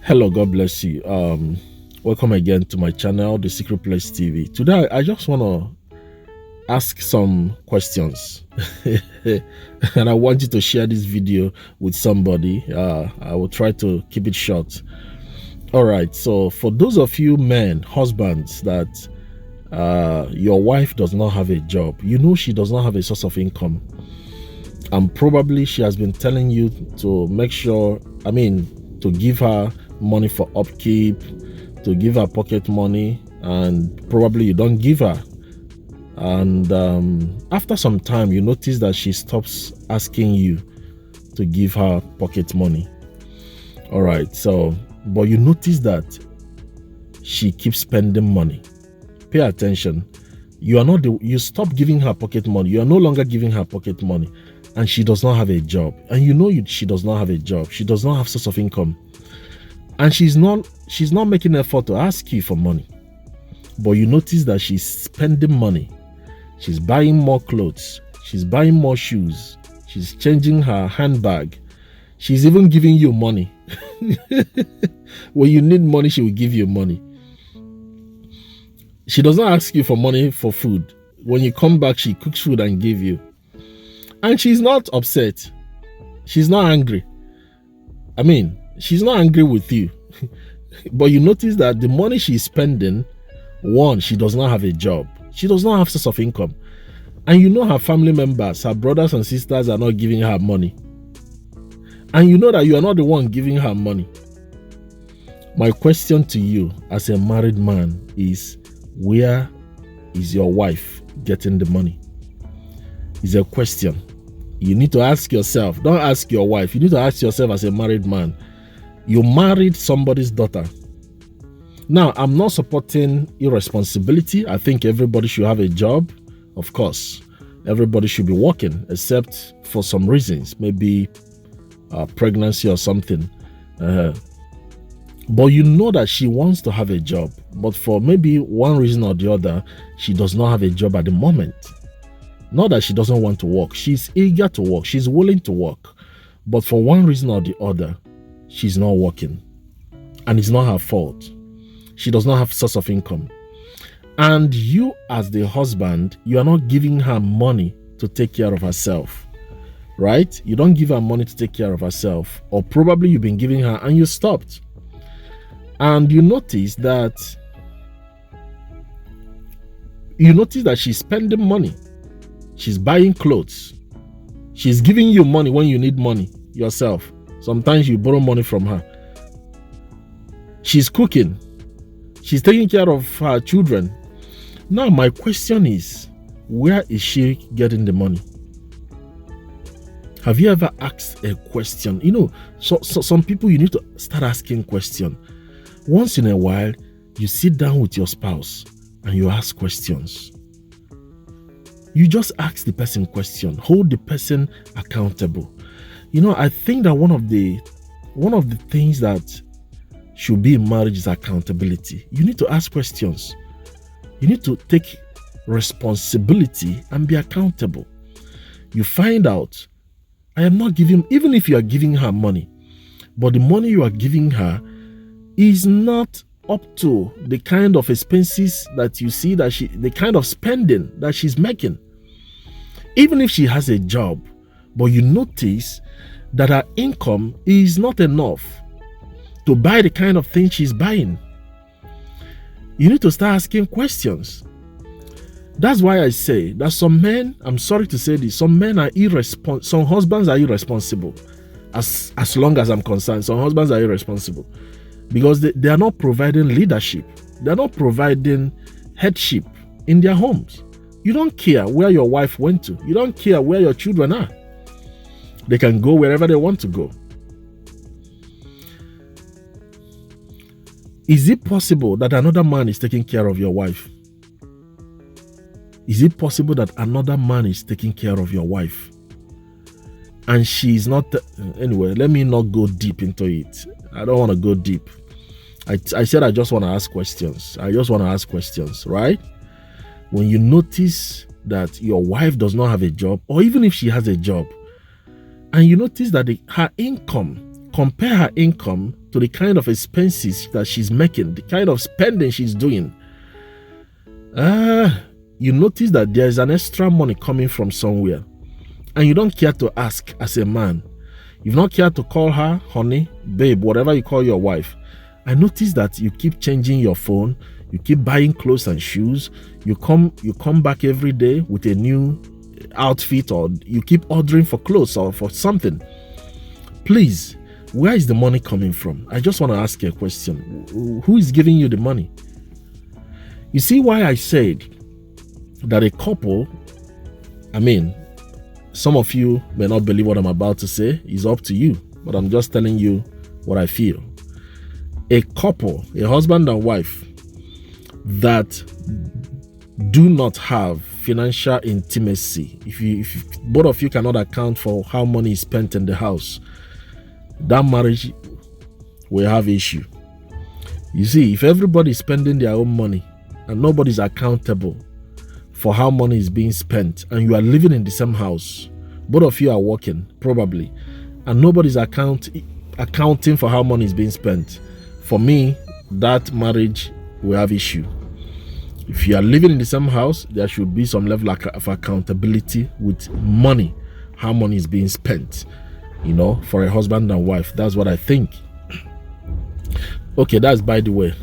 Hello, God bless you. Welcome again to my channel, The Secret Place TV. Today, I just want to ask some questions, and I want you to share this video with somebody. I will try to keep it short. All right. So, for those of you men, husbands, that your wife does not have a job, you know she does not have a source of income, and probably she has been telling you to make sure, to give her money for upkeep, to give her pocket money, and probably you don't give her. And after some time, you notice that she stops asking you to give her pocket money. All right. So, but you notice that she keeps spending money. Pay attention. You stop giving her pocket money. You are no longer giving her pocket money, and she does not have a job. And you know she does not have a job. She does not have source of income. And she's not making effort to ask you for money. But you notice that she's spending money. She's buying more clothes. She's buying more shoes. She's changing her handbag. She's even giving you money. When you need money, she will give you money. She does not ask you for money for food. When you come back, she cooks food and gives you. And she's not upset. She's not angry. She's not angry with you. But you notice that the money she's spending, one, she does not have a job. She does not have source of income. And you know her family members, her brothers and sisters are not giving her money. And you know that you are not the one giving her money. My question to you as a married man is, where is your wife getting the money? It's a question you need to ask yourself. Don't ask your wife. You need to ask yourself as a married man. You married somebody's daughter. Now, I'm not supporting irresponsibility. I think everybody should have a job. Of course, everybody should be working, except for some reasons, maybe pregnancy or something. But you know that she wants to have a job, but for maybe one reason or the other, she does not have a job at the moment. Not that she doesn't want to work. She's eager to work. She's willing to work. But for one reason or the other, she's not working. And it's not her fault. She does not have source of income. And you, as the husband, you are not giving her money to take care of herself. Right? You don't give her money to take care of herself. Or probably you've been giving her and you stopped. And you notice that she's spending money. She's buying clothes. She's giving you money when you need money yourself. Sometimes you borrow money from her. She's cooking. She's taking care of her children. Now, my question is, where is she getting the money? Have you ever asked a question? So some people, you need to start asking questions. Once in a while, you sit down with your spouse and you ask questions. You just ask the person question. Hold the person accountable. I think that one of the things that should be in marriage is accountability. You need to ask questions. You need to take responsibility and be accountable. You find out, I am not giving, even if you are giving her money, but the money you are giving her is not up to the kind of expenses that you see the kind of spending that she's making. Even if she has a job, but you notice that her income is not enough to buy the kind of thing she's buying. You need to start asking questions. That's why I say that some men, I'm sorry to say this, some men are irresponsible. Some husbands are irresponsible. As long as I'm concerned, some husbands are irresponsible because they are not providing leadership. They are not providing headship in their homes. You don't care where your wife went to. You don't care where your children are. They can go wherever they want to go. Is it possible that another man is taking care of your wife? Is it possible that another man is taking care of your wife? And she's not... Anyway, let me not go deep into it. I don't want to go deep. I said I just want to ask questions. I just want to ask questions, right? When you notice that your wife does not have a job, or even if she has a job, and you notice that her income compare her income to the kind of expenses that she's making, the kind of spending she's doing, you notice that there's an extra money coming from somewhere, and you don't care to ask as a man. You've not cared to call her honey, babe, whatever you call your wife. I notice that you keep changing your phone, you keep buying clothes and shoes, you come back every day with a new outfit, or you keep ordering for clothes or for something. Please, where is the money coming from? I just want to ask you a question. Who is giving you the money? You see why I said that a couple, some of you may not believe what I'm about to say. It's up to you, but I'm just telling you what I feel. A couple, a husband and wife that do not have financial intimacy, if both of you cannot account for how money is spent in the house, that marriage will have issue. You see, if everybody is spending their own money and nobody's accountable for how money is being spent, and you are living in the same house, both of you are working probably, and nobody's accounting for how money is being spent, for me, that marriage will have issue. If you are living in the same house, there should be some level of accountability with money, how money is being spent, for a husband and wife. That's what I think. Okay, that's by the way.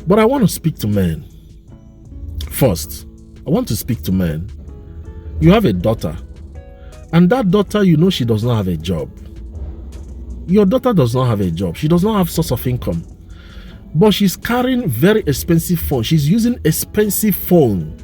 But I want to speak to men. First, I want to speak to men. You have a daughter, and that daughter, she does not have a job. Your daughter does not have a job. She does not have source of income. But she's carrying very expensive phone. She's using expensive phone.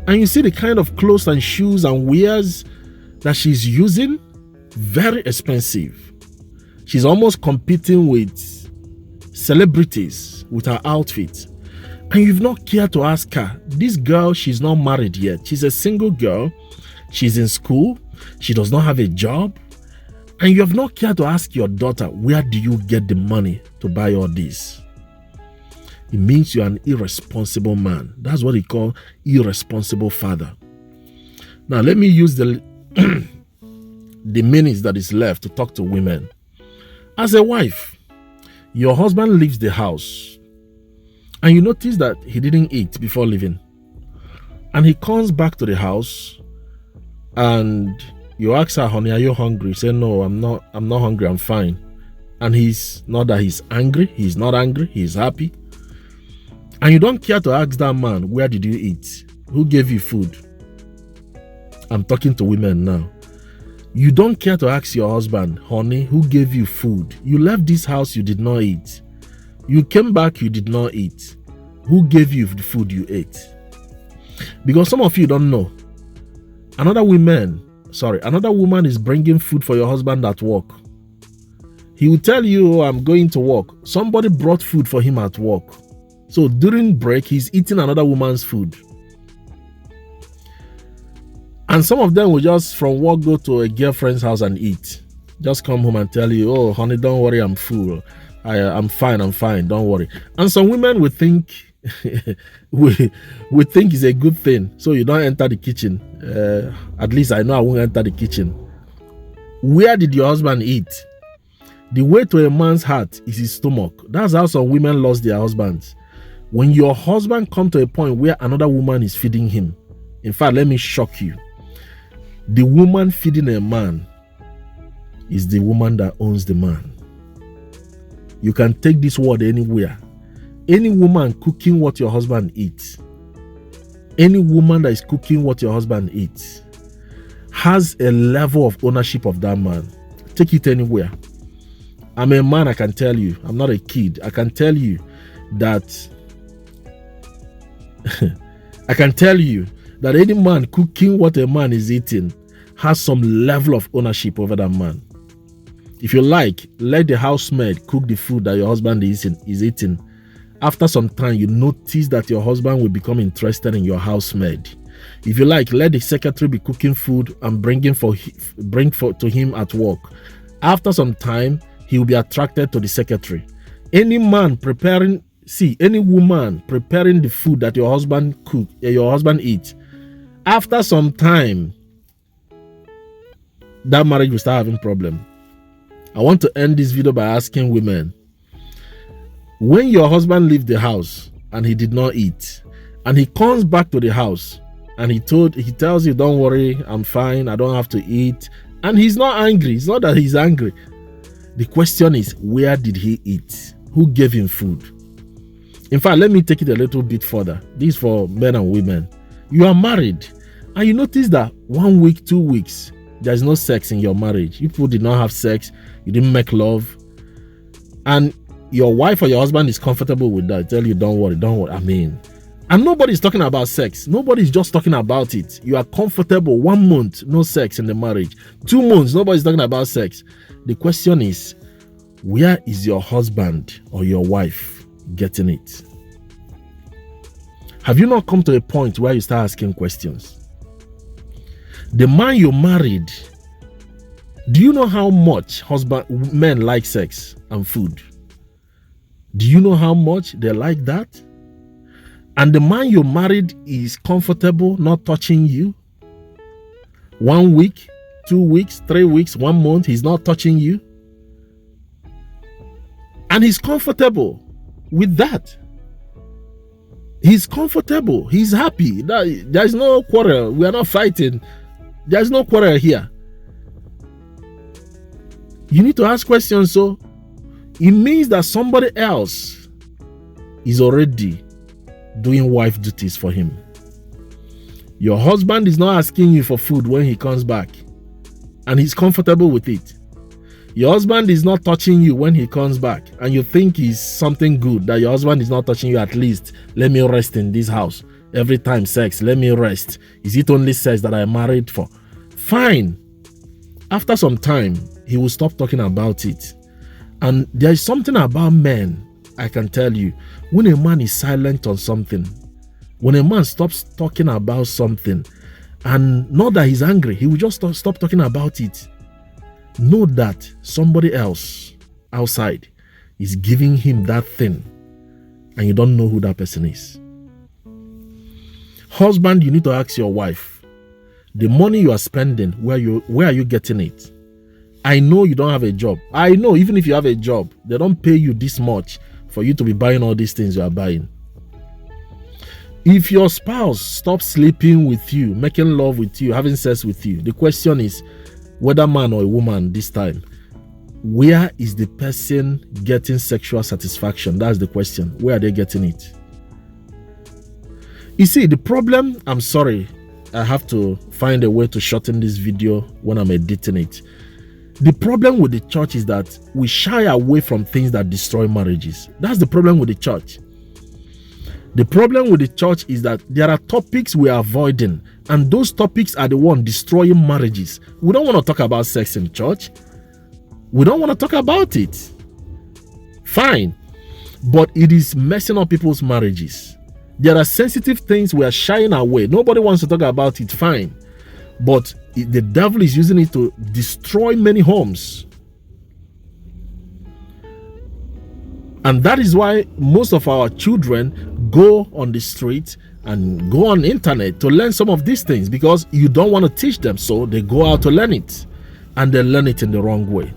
And you see the kind of clothes and shoes and wares that she's using, very expensive. She's almost competing with celebrities with her outfit. And you've not cared to ask her. This girl, she's not married yet. She's a single girl. She's in school. She does not have a job. And you have not cared to ask your daughter, where do you get the money to buy all this? It means you're an irresponsible man. That's what they call irresponsible father. Now, let me use the minutes that is left to talk to women. As a wife, your husband leaves the house, and you notice that he didn't eat before leaving. And he comes back to the house, and you ask her, honey, are you hungry? Say, no, I'm not hungry, I'm fine. And he's not that he's angry, he's not angry, he's happy. And you don't care to ask that man, where did you eat? Who gave you food? I'm talking to women now. You don't care to ask your husband, honey, who gave you food? You left this house, you did not eat. You came back, you did not eat. Who gave you the food you ate? Because some of you don't know. Another woman is bringing food for your husband at work. He will tell you, oh, I'm going to work. Somebody brought food for him at work. So during break, he's eating another woman's food. And some of them will just from work go to a girlfriend's house and eat. Just come home and tell you, oh, honey, don't worry, I'm full. I'm fine, don't worry. And some women will think we think it's a good thing. So you don't enter the kitchen. At least I know I won't enter the kitchen. Where did your husband eat? The way to a man's heart is his stomach. That's how some women lost their husbands. When your husband comes to a point where another woman is feeding him, in fact, let me shock you. The woman feeding a man is the woman that owns the man. You can take this word anywhere. Any woman cooking what your husband eats, any woman that is cooking what your husband eats, has a level of ownership of that man. Take it anywhere. I'm a man, I can tell you. I'm not a kid. I can tell you that any man cooking what a man is eating has some level of ownership over that man. If you like, let the housemaid cook the food that your husband is eating. After some time, you notice that your husband will become interested in your housemaid. If you like, let the secretary be cooking food and bring to him at work. After some time, he will be attracted to the secretary. Any woman preparing the food that your husband eats, after some time, that marriage will start having problem. I want to end this video by asking women, when your husband leaves the house and he did not eat, and he comes back to the house and he tells you, don't worry, I'm fine, I don't have to eat, and he's not angry. It's not that he's angry. The question is, where did he eat? Who gave him food? In fact, let me take it a little bit further. This is for men and women. You are married and you notice that 1 week, 2 weeks, there's no sex in your marriage. You people did not have sex. You didn't make love. And your wife or your husband is comfortable with that. Tell you, don't worry, don't worry. I mean, and nobody's talking about sex. Nobody's just talking about it. You are comfortable. 1 month, no sex in the marriage. 2 months, nobody's talking about sex. The question is, where is your husband or your wife getting it? Have you not come to a point where you start asking questions? The man you married, do you know how much men like sex and food? Do you know how much they like that? And the man you married is comfortable not touching you? 1 week, 2 weeks, 3 weeks, 1 month, he's not touching you? And he's comfortable with that. He's comfortable. He's happy. There's no quarrel. We are not fighting. There's no quarrel here. You need to ask questions. So it means that somebody else is already doing wife duties for him. Your husband is not asking you for food when he comes back, and he's comfortable with it. Your husband is not touching you when he comes back, and you think it's something good that your husband is not touching you. At least let me rest in this house. Every time sex, let me rest. Is it only sex that I'm married for? Fine. After some time, he will stop talking about it. And there is something about men, I can tell you. When a man is silent on something, when a man stops talking about something, and not that he's angry, he will just stop talking about it. Know that somebody else outside is giving him that thing, and you don't know who that person is. Husband, you need to ask your wife, the money you are spending, where are you getting it? I know you don't have a job. I know even if you have a job, they don't pay you this much for you to be buying all these things you are buying. If your spouse stops sleeping with you, making love with you, having sex with you, the question is, whether man or a woman this time, where is the person getting sexual satisfaction? That's the question. Where are they getting it? You see, the problem, I'm sorry, I have to find a way to shorten this video when I'm editing it. The problem with the church is that we shy away from things that destroy marriages. That's the problem with the church. The problem with the church is that there are topics we are avoiding, and those topics are the one destroying marriages. We don't want to talk about sex in church. We don't want to talk about it. Fine. But it is messing up people's marriages. There are sensitive things we are shying away. Nobody wants to talk about it. Fine. But the devil is using it to destroy many homes. And that is why most of our children go on the street and go on the internet to learn some of these things, because you don't want to teach them, so they go out to learn it, and they learn it in the wrong way.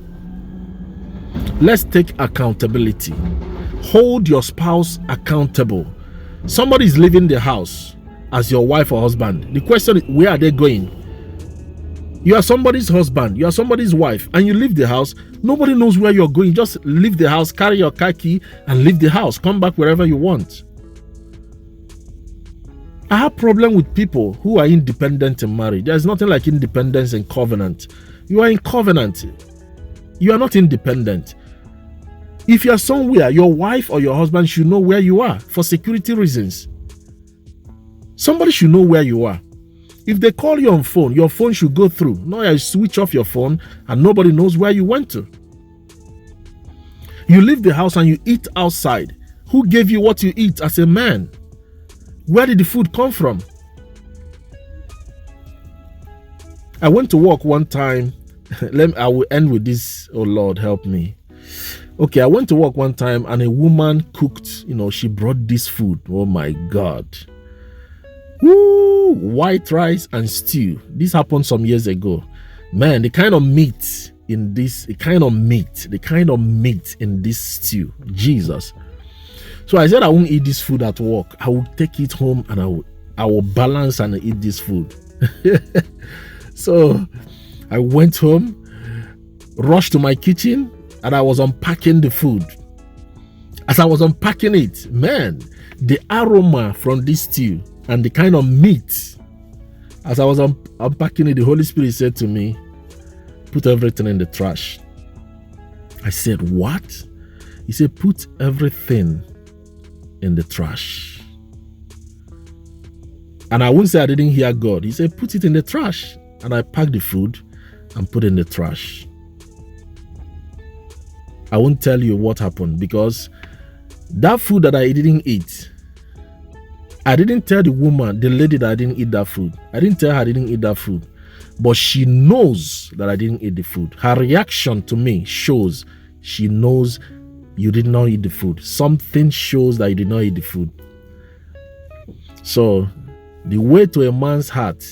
Let's take accountability. Hold your spouse accountable. Somebody is leaving the house as your wife or husband. The question is, where are they going? You are somebody's husband, you are somebody's wife, and you leave the house. Nobody knows where you're going. Just leave the house, carry your car key, and leave the house. Come back wherever you want. I have problem with people who are independent in marriage. There's nothing like independence in covenant. You are in covenant. You are not independent. If you are somewhere, your wife or your husband should know where you are for security reasons. Somebody should know where you are. If they call you on phone, your phone should go through. No, you switch off your phone and nobody knows where you went to. You leave the house and you eat outside. Who gave you what you eat as a man? Where did the food come from? I went to work one time. I will end with this. Oh Lord, help me. Okay, I went to work one time and a woman cooked, she brought this food. Oh my God. Woo! White rice and stew. This happened some years ago. Man, the kind of meat in this, the kind of meat in this stew. Jesus. So I said I won't eat this food at work. I will take it home and I will balance and eat this food. So I went home, rushed to my kitchen, and I was unpacking the food. As I was unpacking it, man, the aroma from this stew and the kind of meat, as I was unpacking it, the Holy Spirit said to me, put everything in the trash. I said, what? He said, put everything in the trash. And I won't say I didn't hear God. He said, put it in the trash. And I packed the food and put it in the trash. I won't tell you what happened, because that food that I didn't eat, I didn't tell the woman, the lady, that I didn't eat that food. I didn't tell her I didn't eat that food. But she knows that I didn't eat the food. Her reaction to me shows she knows you did not eat the food. Something shows that you did not eat the food. So the way to a man's heart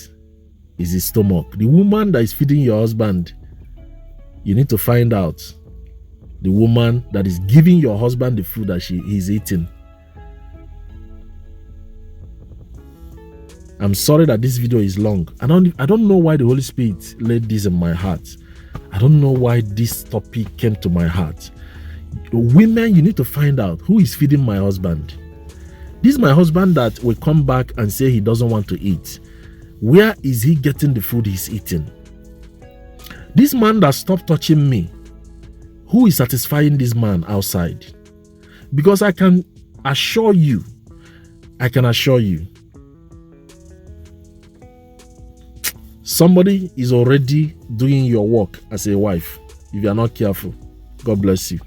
is his stomach. The woman that is feeding your husband, you need to find out the woman that is giving your husband the food that he's eating. I'm sorry that this video is long. I don't know why the Holy Spirit laid this in my heart. I don't know why this topic came to my heart. Women, you need to find out who is feeding my husband. This is my husband that will come back and say he doesn't want to eat. Where is he getting the food he's eating? This man that stopped touching me, who is satisfying this man outside? Because I can assure you, somebody is already doing your work as a wife if you are not careful. God bless you.